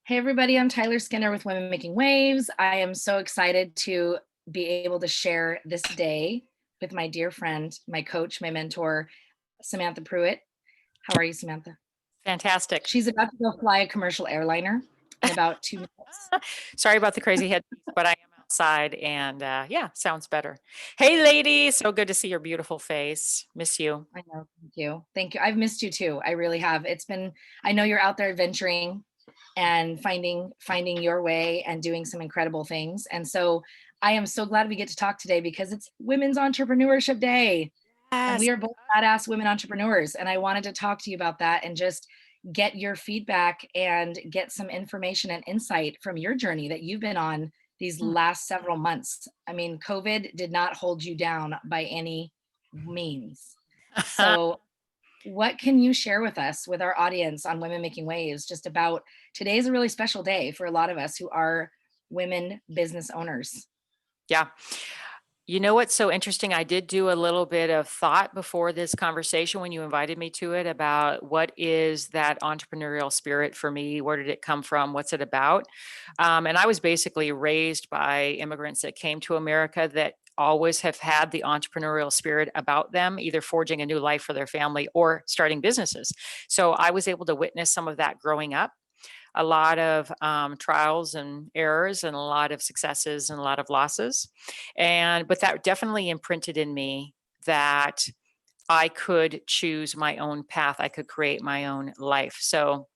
Hey, everybody, I'm Tyler Skinner with Women Making Waves. I am so excited to be able to share this day with my dear friend, my coach, my mentor, Samantha Pruitt. How are you, Samantha? Fantastic. She's about to go fly a commercial airliner in about 2 minutes. Sorry about the crazy headpiece, but I am outside and yeah, sounds better. Hey, ladies. So good to see your beautiful face. Miss you. I know. Thank you. Thank you. I've missed you too. I really have. I know you're out there adventuring and finding your way and doing some incredible things. And so I am so glad we get to talk today because it's Women's Entrepreneurship Day. And we Yes. are both badass women entrepreneurs. And I wanted to talk to you about that and just get your feedback and get some information and insight from your journey that you've been on these Mm. last several months. I mean, COVID did not hold you down by any means. So, what can you share with us, with our audience on Women Making Waves, just about today's a really special day for a lot of us who are women business owners? Yeah. You know what's so interesting? I did do a little bit of thought before this conversation when you invited me to it about what is that entrepreneurial spirit for me? Where did it come from? What's it about? And I was basically raised by immigrants that came to America that always have had the entrepreneurial spirit about them, either forging a new life for their family or starting businesses. So I was able to witness some of that growing up, a lot of trials and errors and a lot of successes and a lot of losses. But that definitely imprinted in me that I could choose my own path. I could create my own life. So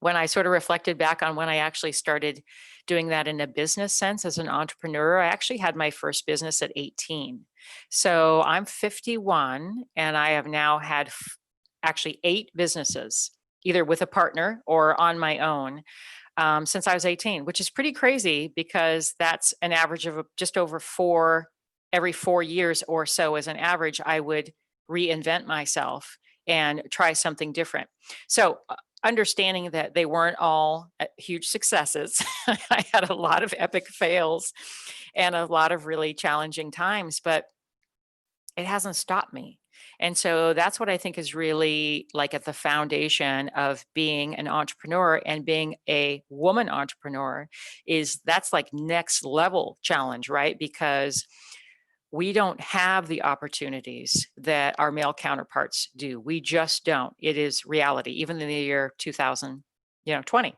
when I sort of reflected back on when I actually started doing that in a business sense as an entrepreneur, I actually had my first business at 18. So I'm 51 and I have now had actually 8 businesses, either with a partner or on my own, since I was 18, which is pretty crazy because that's an average of just over every 4 years or so as an average. I would reinvent myself and try something different. So, understanding that they weren't all huge successes, I had a lot of epic fails and a lot of really challenging times, but it hasn't stopped me. And so that's what I think is really like at the foundation of being an entrepreneur and being a woman entrepreneur is that's like next level challenge, right? Because we don't have the opportunities that our male counterparts do. We just don't. It is reality, even in the year 2020.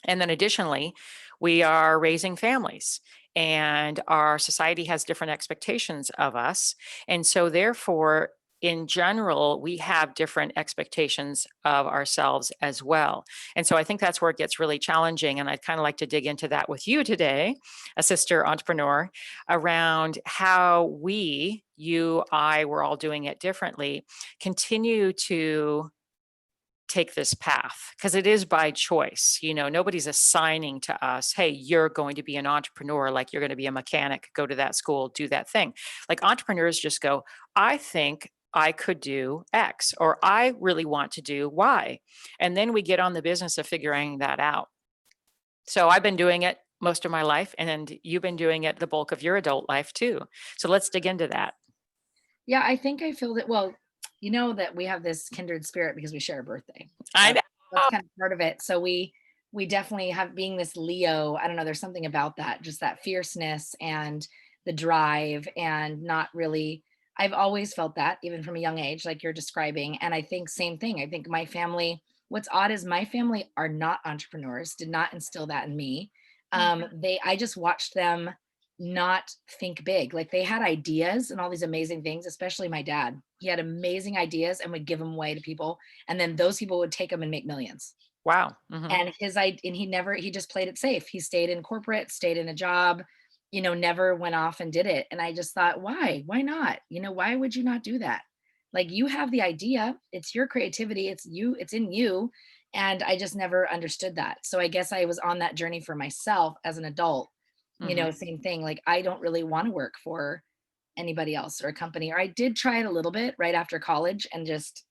And then additionally, we are raising families and our society has different expectations of us. And so, therefore, in general, we have different expectations of ourselves as well. And so I think that's where it gets really challenging. And I'd kind of like to dig into that with you today, a sister entrepreneur, around how we're all doing it differently, continue to take this path because it is by choice. Nobody's assigning to us, hey, you're going to be an entrepreneur, like you're going to be a mechanic, go to that school, do that thing. Like entrepreneurs just go, I think I could do X, or I really want to do Y. And then we get on the business of figuring that out. So I've been doing it most of my life, and you've been doing it the bulk of your adult life too. So let's dig into that. Yeah, I think I feel that. Well, you know that we have this kindred spirit because we share a birthday. I That's know. that's kind of part of it. So we definitely have, being this Leo, I don't know, there's something about that, just that fierceness and the drive and not really. I've always felt that even from a young age, like you're describing. And I think same thing. I think my family, what's odd is my family are not entrepreneurs, did not instill that in me. I just watched them not think big. Like they had ideas and all these amazing things, especially my dad. He had amazing ideas and would give them away to people. And then those people would take them and make millions. Wow. Hmm. And he just played it safe. He stayed in corporate, stayed in a job, never went off and did it. And I just thought, why? Why not? Why would you not do that? Like you have the idea, it's your creativity, it's in you. And I just never understood that. So I guess I was on that journey for myself as an adult. Hmm. Same thing. Like I don't really want to work for anybody else or a company. Or I did try it a little bit right after college and just,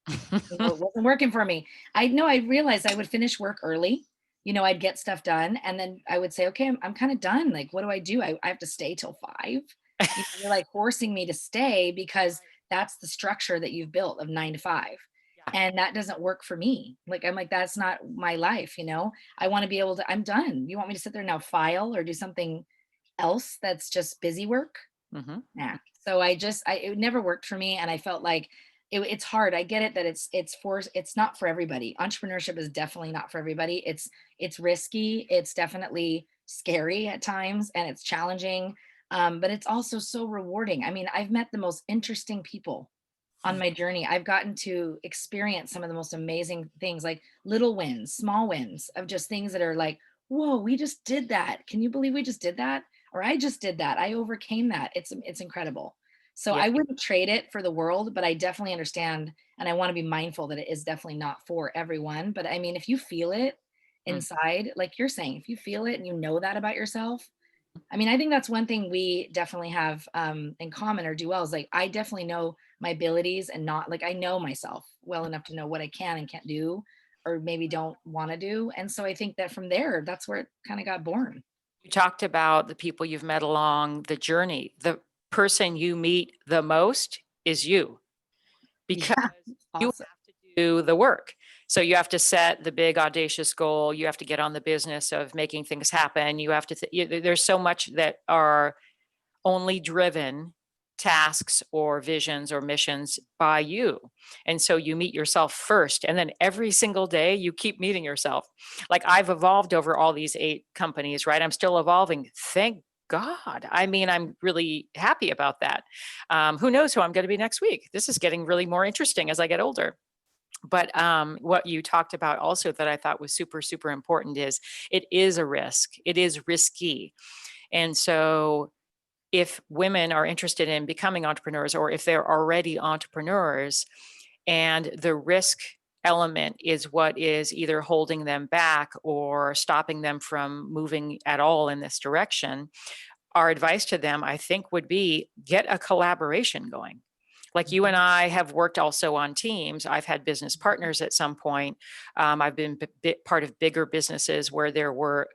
it wasn't working for me. I know, I realized I would finish work early. I'd get stuff done and then I would say, okay, I'm kind of done. Like, what do I do? I have to stay till 5. You're like forcing me to stay because that's the structure that you've built of 9 to 5. Yeah. and that doesn't work for me. Like, I'm like, that's not my life, you know? I want to be able to, I'm done. You want me to sit there now, file or do something else that's just busy work? Hmm. Nah. So it never worked for me. And I felt like it's hard. I get it that it's not for everybody. Entrepreneurship is definitely not for everybody. It's risky. It's definitely scary at times and it's challenging. But it's also so rewarding. I mean, I've met the most interesting people on my journey. I've gotten to experience some of the most amazing things, like little wins, small wins of just things that are like, whoa, we just did that. Can you believe we just did that? Or I just did that. I overcame that. It's incredible. So Yeah. I wouldn't trade it for the world, but I definitely understand and I want to be mindful that it is definitely not for everyone. But I mean, if you feel it Mm. inside, like you're saying, if you feel it and you know that about yourself, I mean, I think that's one thing we definitely have in common or do well is like I definitely know my abilities and not like I know myself well enough to know what I can and can't do or maybe don't want to do. And so I think that from there, that's where it kind of got born. You talked about the people you've met along the journey. The person you meet the most is you, because Yeah, you awesome. have to do the work. So you have to set the big audacious goal. You have to get on the business of making things happen. You have to, there's so much that are only driven tasks or visions or missions by you. And so you meet yourself first. And then every single day you keep meeting yourself. Like I've evolved over all these 8 companies, right? I'm still evolving. Thank God. I mean, I'm really happy about that. Who knows who I'm going to be next week? This is getting really more interesting as I get older. But what you talked about also that I thought was super, super important is it is a risk. It is risky. And so if women are interested in becoming entrepreneurs or if they're already entrepreneurs and the risk element is what is either holding them back or stopping them from moving at all in this direction, our advice to them, I think, would be get a collaboration going. Like you and I have worked also on teams. I've had business partners at some point. I've been part of bigger businesses where there were,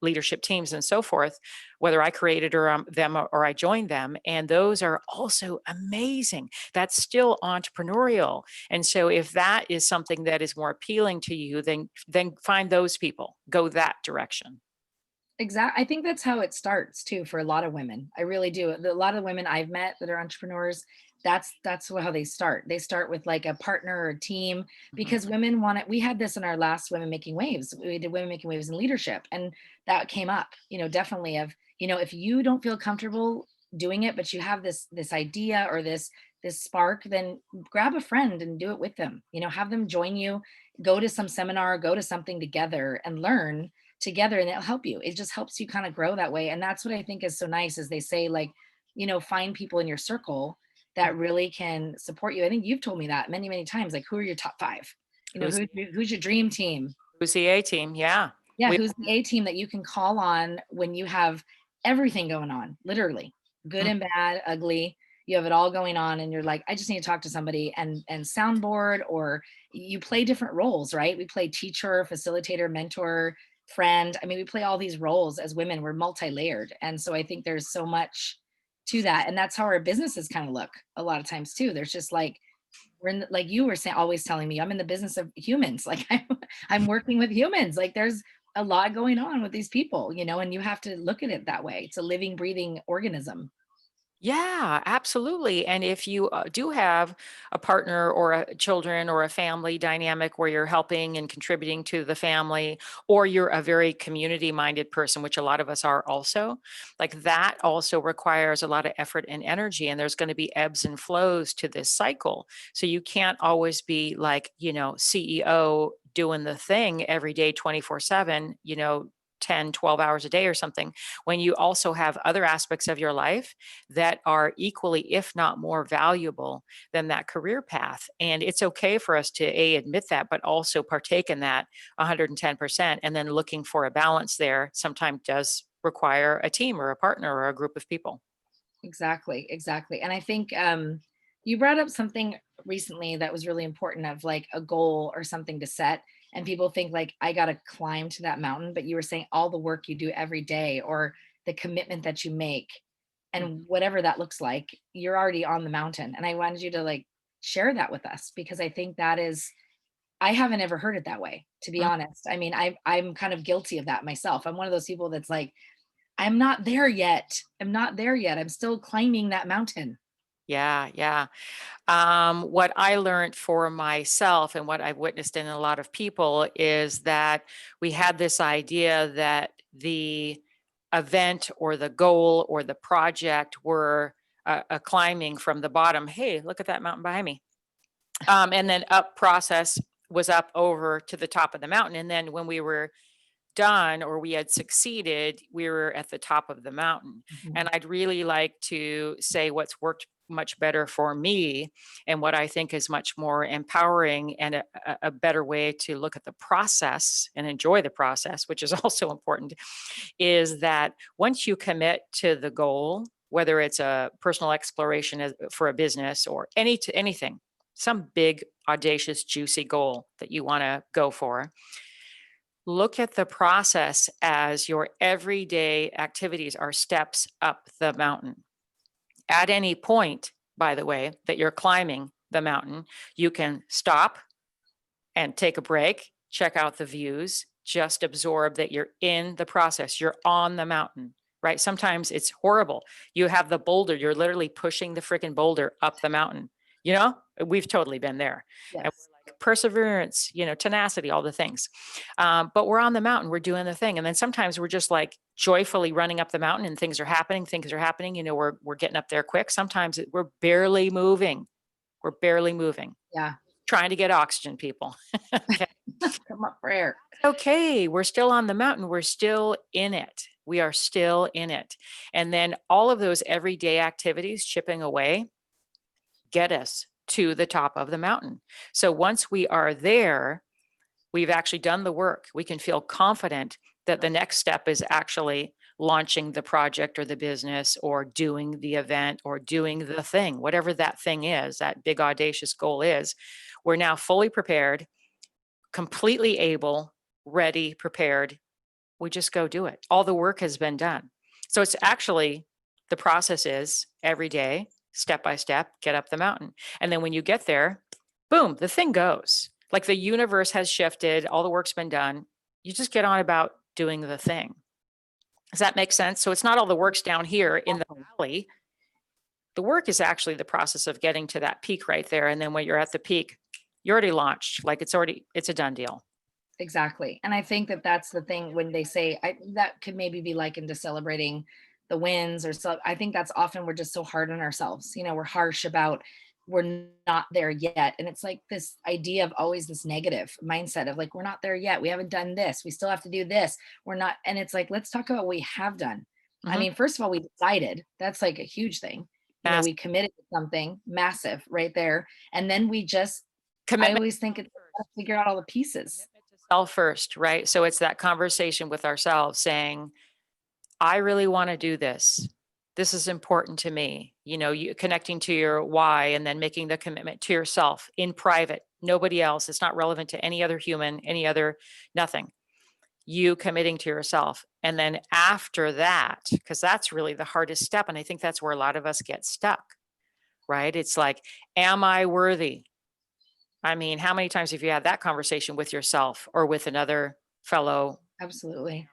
leadership teams and so forth, whether I created them or I joined them. And those are also amazing. That's still entrepreneurial. And so if that is something that is more appealing to you, then find those people, go that direction. Exactly. I think that's how it starts too for a lot of women. I really do. A lot of women I've met that are entrepreneurs, that's how they start. They start with like a partner or a team Mhm. because women want it. We had this in our last Women Making Waves. We did Women Making Waves in leadership, and that came up, definitely of, if you don't feel comfortable doing it, but you have this idea or this spark, then grab a friend and do it with them. Have them join you, go to some seminar, go to something together and learn together and it'll help you. It just helps you kind of grow that way. And that's what I think is so nice is they say like, find people in your circle that really can support you. I think you've told me that many, many times. Like, who are your top five? Who's Who's your dream team? who's the A team? Yeah. Yeah, We who's the A team that you can call on when you have everything going on, literally, good mm, and bad, ugly. You have it all going on, and you're like, I just need to talk to somebody and soundboard, or you play different roles, right? We play teacher, facilitator, mentor, friend. I mean, we play all these roles as women. We're multi-layered, and so I think there's so much to that, and that's how our businesses kind of look a lot of times too. There's just like we're in like you were saying, always telling me I'm in the business of humans. Like I'm working with humans. Like there's a lot going on with these people, and you have to look at it that way. It's a living, breathing organism. yeah, absolutely. And if you do have a partner or a children or a family dynamic where you're helping and contributing to the family, or you're a very community minded person, which a lot of us are also, like that also requires a lot of effort and energy. And there's going to be ebbs and flows to this cycle. So you can't always be like, CEO doing the thing every day, 24/7, 10, 12 hours a day or something, when you also have other aspects of your life that are equally, if not more valuable than that career path. And it's okay for us to admit that, but also partake in that 110%. And then looking for a balance there sometimes does require a team or a partner or a group of people. Exactly, exactly. And I think you brought up something recently that was really important of like a goal or something to set. And people think like, I got to climb to that mountain. But you were saying all the work you do every day or the commitment that you make Mhm. and whatever that looks like, you're already on the mountain. And I wanted you to like share that with us, because I think that is, I haven't ever heard it that way, to be Mm. honest. I mean, I'm kind of guilty of that myself. I'm one of those people that's like, I'm not there yet. I'm not there yet. I'm still climbing that mountain. Yeah, yeah. What I learned for myself and what I've witnessed in a lot of people is that we had this idea that the event or the goal or the project were a climbing from the bottom. Hey, look at that mountain behind me. And then up process was up over to the top of the mountain. And then when we were done or we had succeeded, we were at the top of the mountain. And Mhm. I'd really like to say what's worked much better for me and what I think is much more empowering and a better way to look at the process and enjoy the process, which is also important, is that once you commit to the goal, whether it's a personal exploration for a business or anything, some big, audacious, juicy goal that you want to go for, look at the process as your everyday activities are steps up the mountain. At any point, by the way, that you're climbing the mountain, you can stop and take a break, check out the views, just absorb that you're in the process. You're on the mountain, right? Sometimes it's horrible. You have the boulder, you're literally pushing the freaking boulder up the mountain. You know, we've totally been there. And Yes. we're like perseverance, tenacity, all the things. But we're on the mountain, we're doing the thing. And then sometimes we're just like joyfully running up the mountain and things are happening, we're getting up there quick. Sometimes we're barely moving. We're barely moving, Yeah. trying to get oxygen, people. Okay. Come up for air. Okay, we're still on the mountain. We're still in it. We are still in it. And then all of those everyday activities chipping away get us to the top of the mountain. So once we are there, we've actually done the work. We can feel confident that the next step is actually launching the project or the business or doing the event or doing the thing, whatever that thing is, that big audacious goal is. We're now fully prepared, completely able, ready, prepared. We just go do it. All the work has been done. So it's actually the process is every day, step by step, get up the mountain. And then when you get there, boom, the thing goes. Like the universe has shifted, all the work's been done. You just get on about doing the thing. Does that make sense? So it's not all the work's down here in the Exactly. valley. The work is actually the process of getting to that peak right there. And then when you're at the peak, you're already launched. Like it's a done deal. Exactly. And I think that that's the thing when they say that could maybe be likened to celebrating the wins or so. I think that's often we're just so hard on ourselves. We're harsh about we're not there yet. And it's like this idea of always this negative mindset of like, we're not there yet. We haven't done this. We still have to do this. We're not. And it's like, let's talk about what we have done. I Mhm. mean, first of all, we decided that's like a huge thing. Mass We committed to something massive right there. And then we just, I commitment. always think it's gotta figure out all the pieces. Commitment to self first, right? So it's that conversation with ourselves saying, I really want to do this. This is important to me. You connecting to your why and then making the commitment to yourself in private, nobody else. It's not relevant to any other human, any other, nothing. You committing to yourself. And then after that, because that's really the hardest step. And I think that's where a lot of us get stuck, right? It's like, am I worthy? I mean, how many times have you had that conversation with yourself or with another fellow? Absolutely.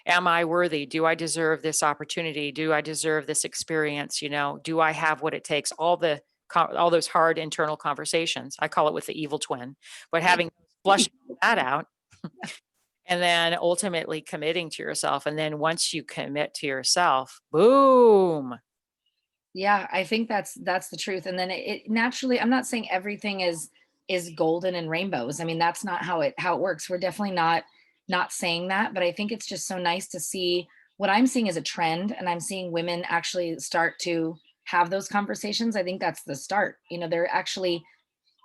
Am I worthy? Do I deserve this opportunity? Do I deserve this experience? Do I have what it takes? All those hard internal conversations. I call it with the evil twin, but having flushing that out and then ultimately committing to yourself. And then once you commit to yourself, boom. Yeah, I think that's the truth. And then it naturally, I'm not saying everything is golden and rainbows. I mean, that's not how it works. We're definitely not saying that, but I think it's just so nice to see what I'm seeing as a trend, and I'm seeing women actually start to have those conversations. I think that's the start. They're actually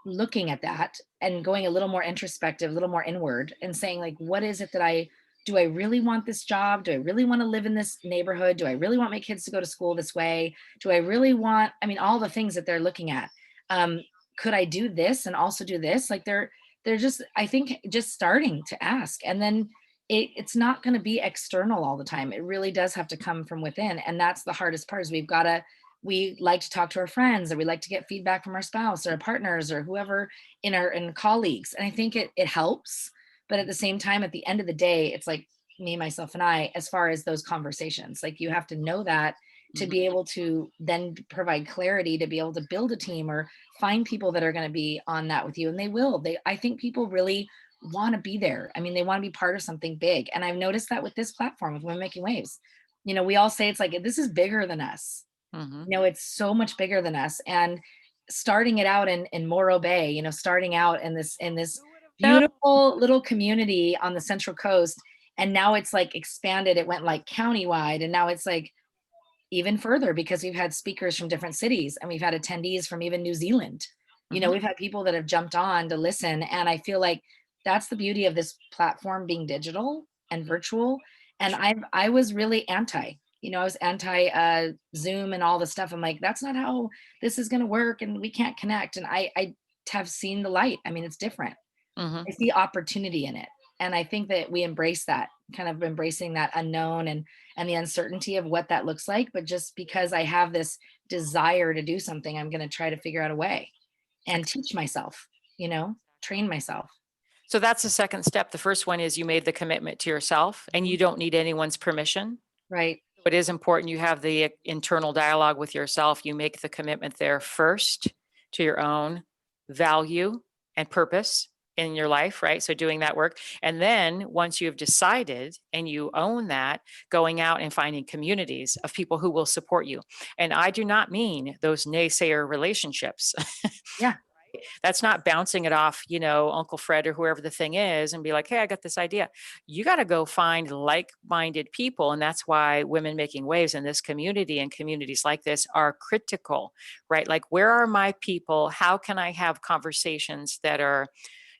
looking at that and going a little more introspective, a little more inward, and saying like, what is it that I do? I really want this job? Do I really want to live in this neighborhood? Do I really want my kids to go to school this way? Do I really want, I mean, all the things that they're looking at. um could I do this and also do this? Like they're just, I think, just starting to ask. And then it's not going to be external all the time. It really does have to come from within, and that's the hardest part, is we've got to we like to talk to our friends, or we like to get feedback from our spouse or our partners or whoever in colleagues. And I think it helps. But at the same time, at the end of the day, it's like me, myself, and I, as far as those conversations, like you have to know that to Mhm. be able to then provide clarity, to be able to build a team or find people that are going to be on that with you. And they will. I think people really want to be there. I mean, they want to be part of something big. And I've noticed that with this platform, with Women Making Waves. We all say it's like, this is bigger than us. Mhm. It's so much bigger than us. And starting it out in Morro Bay, starting out in this Who would have known? beautiful little community on the Central Coast. And now it's like expanded. It went like countywide. And now it's like even further because we've had speakers from different cities and we've had attendees from even New Zealand. Mhm. We've had people that have jumped on to listen. And I feel like that's the beauty of this platform being digital and virtual. And Sure. I was really I was anti Zoom and all the stuff. I'm like, that's not how this is going to work. And we can't connect. And I have seen the light. I mean, it's different. Mhm. I see opportunity in it. And I think that we embrace that, kind of embracing that unknown and the uncertainty of what that looks like. But just because I have this desire to do something, I'm going to try to figure out a way and teach myself, train myself. So that's the second step. The first one is you made the commitment to yourself and Mhm. you don't need anyone's permission. Right. It is important you have the internal dialogue with yourself. You make the commitment there first to your own value and purpose in your life, right? So doing that work. And then once you've decided and you own that, going out and finding communities of people who will support you. And I do not mean those naysayer relationships. Yeah. That's not bouncing it off, Uncle Fred or whoever the thing is and be like, hey, I got this idea. You got to go find like minded people. And that's why Women Making Waves in this community and communities like this are critical, right? Like, where are my people? How can I have conversations that are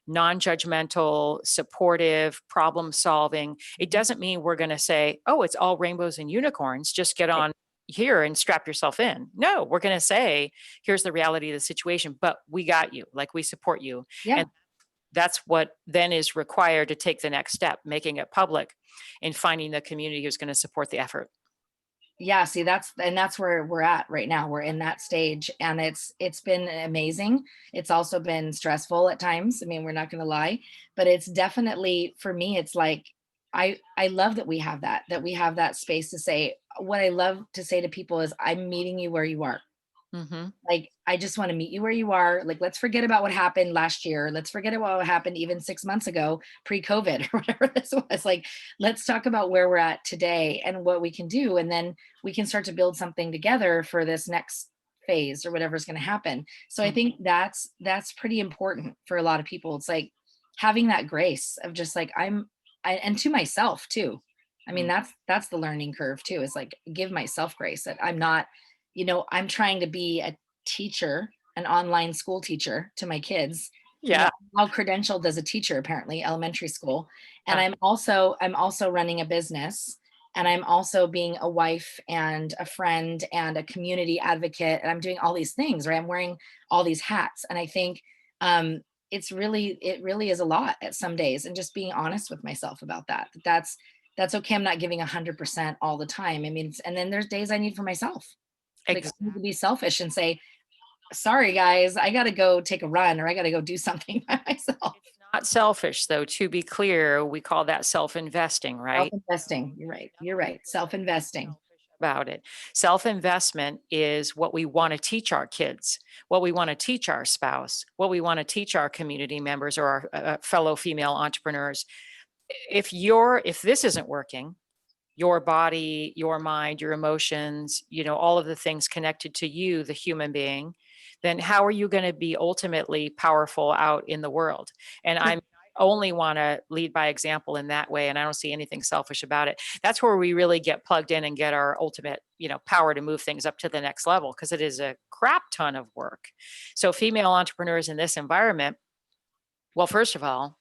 non judgmental, supportive, problem solving? It Mhm. doesn't mean we're going to say, oh, it's all rainbows and unicorns. Just get Right. on here and strap yourself in. No, we're going to say, here's the reality of the situation, but we got you, like we support you. Yeah. And that's what then is required to take the next step, making it public and finding the community who's going to support the effort. Yeah, see, that's where we're at right now. We're in that stage and it's been amazing. It's also been stressful at times. I mean, we're not going to lie, but it's definitely for me it's like I love that we have that space to say what I love to say to people is I'm meeting you where you are. Hmm. Like, I just want to meet you where you are. Like, let's forget about what happened last year. Let's forget about what happened even 6 months ago, pre-COVID or whatever this was. Like, let's talk about where we're at today and what we can do. And then we can start to build something together for this next phase or whatever's going to happen. So I think that's pretty important for a lot of people. It's like having that grace of just like and to myself too. I mean, Hmm. that's the learning curve too, is like give myself grace that I'm not, I'm trying to be a teacher, an online school teacher to my kids. Yeah. I'm now credentialed as a teacher, apparently, elementary school. And Yeah. I'm also running a business, and I'm also being a wife and a friend and a community advocate. And I'm doing all these things, right? I'm wearing all these hats. And I think it really is a lot at some days. And just being honest with myself about that's okay. I'm not giving 100% all the time. I mean, and then there's days I need for myself. Like, I need to be Exactly. selfish and say, sorry guys, I gotta go take a run or I gotta go do something by myself. It's not selfish, though. To be clear, we call that self investing, right? Self-investing. You're right. You're right. Self-investing. Selfish about it. Self investment is what we want to teach our kids, what we want to teach our spouse, what we want to teach our community members or our fellow female entrepreneurs. If this isn't working, your body, your mind, your emotions, all of the things connected to you, the human being, then how are you going to be ultimately powerful out in the world? And Sure. I only want to lead by example in that way. And I don't see anything selfish about it. That's where we really get plugged in and get our ultimate, power to move things up to the next level because it is a crap ton of work. So female entrepreneurs in this environment, well, first of all,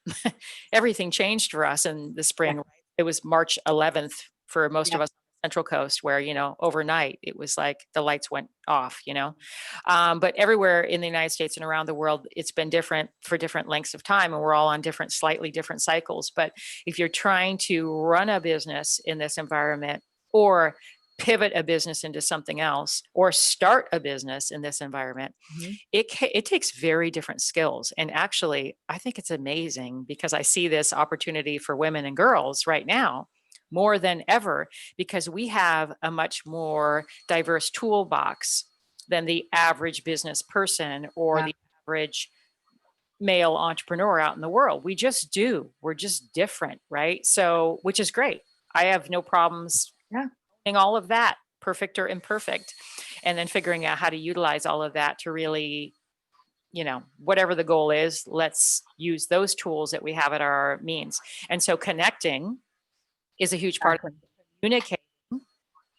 everything changed for us in the Yeah. spring. Right? It was March 11th for most Yeah. of us on the Central Coast, where, overnight it was like the lights went off. But everywhere in the United States and around the world, it's been different for different lengths of time. And we're all on slightly different cycles. But if you're trying to run a business in this environment, or pivot a business into something else or start a business in this environment, Mhm. it takes very different skills. And actually, I think it's amazing because I see this opportunity for women and girls right now more than ever because we have a much more diverse toolbox than the average business person or Yeah. the average male entrepreneur out in the world. We just do. We're just different, right? So, which is great. I have no problems Yeah. doing all of that, perfect or imperfect, and then figuring out how to utilize all of that to really, whatever the goal is, let's use those tools that we have at our means. And so connecting is a huge part of Exactly. communicating.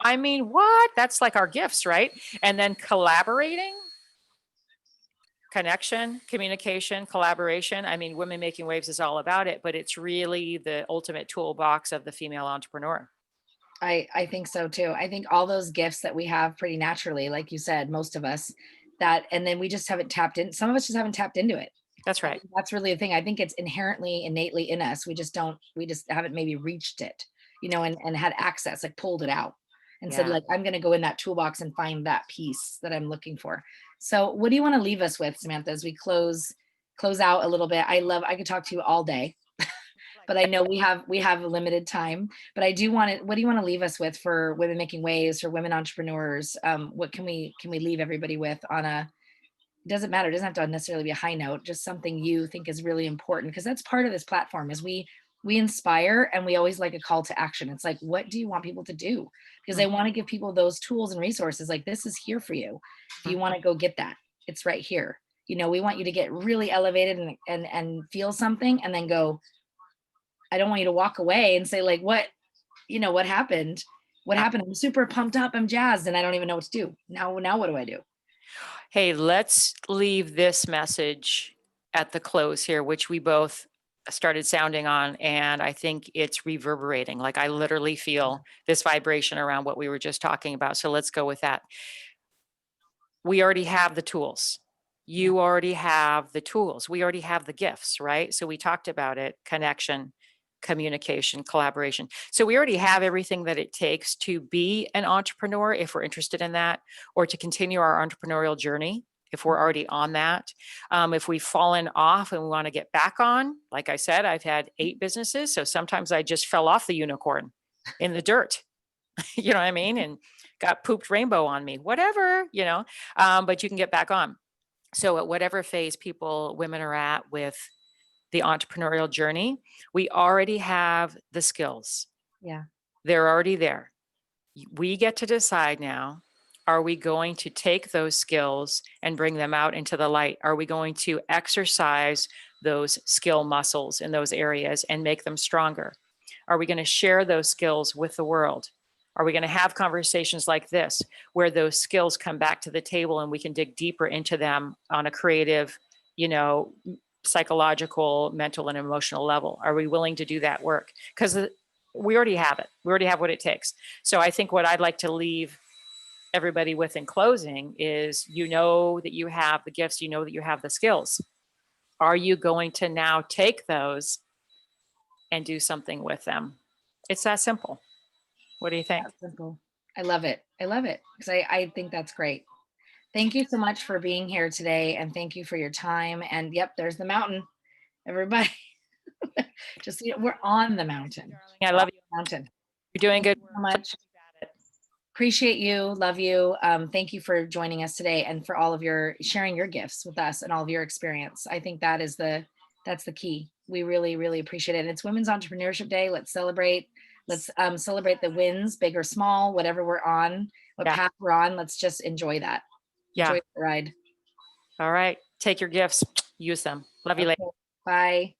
I mean, what? That's like our gifts, right? And then collaborating, connection, communication, collaboration. I mean, Women Making Waves is all about it, but it's really the ultimate toolbox of the female entrepreneur. I think so too. I think all those gifts that we have pretty naturally, like you said, most of us, that and then we just haven't tapped in. Some of us just haven't tapped into it. That's I right. think that's really the thing. I think it's inherently, innately in us. We just haven't maybe reached it, and had access, like pulled it out and said, Yeah. like, I'm gonna go in that toolbox and find that piece that I'm looking for. So what do you want to leave us with, Samantha, as we close out a little bit? I could talk to you all day, but I know we have a limited time. But I do want to. What do you want to leave us with for Women Making Waves, for women entrepreneurs? What can we leave everybody with on a? It doesn't matter. It doesn't have to necessarily be a high note. Just something you think is really important, because that's part of this platform. Is we inspire, and we always like a call to action. It's like, what do you want people to do? Because Mhm. I want to give people those tools and resources. Like, this is here for you. If you want to go get that, it's right here. We want you to get really elevated and feel something, and then go, I don't want you to walk away and say, like, what happened? What Yeah. happened? I'm super pumped up. I'm jazzed and I don't even know what to do. Now what do I do? Hey, let's leave this message at the close here, which we both started sounding on. And I think it's reverberating. Like I literally feel this vibration around what we were just talking about. So let's go with that. We already have the tools. Yeah. You already have the tools. We already have the gifts, right? So we talked about it: connection, communication, collaboration. So we already have everything that it takes to be an entrepreneur if we're interested in that, or to continue our entrepreneurial journey if we're already on that. If we've fallen off and we want to get back on, like I said, I've had 8 businesses. So sometimes I just fell off the unicorn in the dirt. You know what I mean? And got pooped rainbow on me, whatever. But you can get back on. So at whatever phase women are at with the entrepreneurial journey, we already have the skills. Yeah. They're already there. We get to decide now, are we going to take those skills and bring them out into the light? Are we going to exercise those skill muscles in those areas and make them stronger? Are we going to share those skills with the world? Are we going to have conversations like this where those skills come back to the table and we can dig deeper into them on a creative, you know, psychological, mental, and emotional level? Are we willing to do that work? Because we already have it. We already have what it takes. So I think what I'd like to leave everybody with in closing is, that you have the gifts, that you have the skills. Are you going to now take those and do something with them? It's that simple. What do you think? That's simple. I love it. I love it because I think that's great. Thank you so much for being here today, and thank you for your time. And yep, there's the mountain. Everybody, just we're on the mountain. Darling, I We're on love you. the mountain. You're doing Thank good you work. so much. Appreciate you. Love you. Thank you for joining us today and for all of your sharing your gifts with us and all of your experience. I think that's the key. We really, really appreciate it. And it's Women's Entrepreneurship Day. Let's celebrate. Let's celebrate the wins, big or small, whatever we're on, what Yeah. path we're on. Let's just enjoy that. Enjoy Yeah. the ride. All right. Take your gifts, use them. Love you later. Okay. Bye.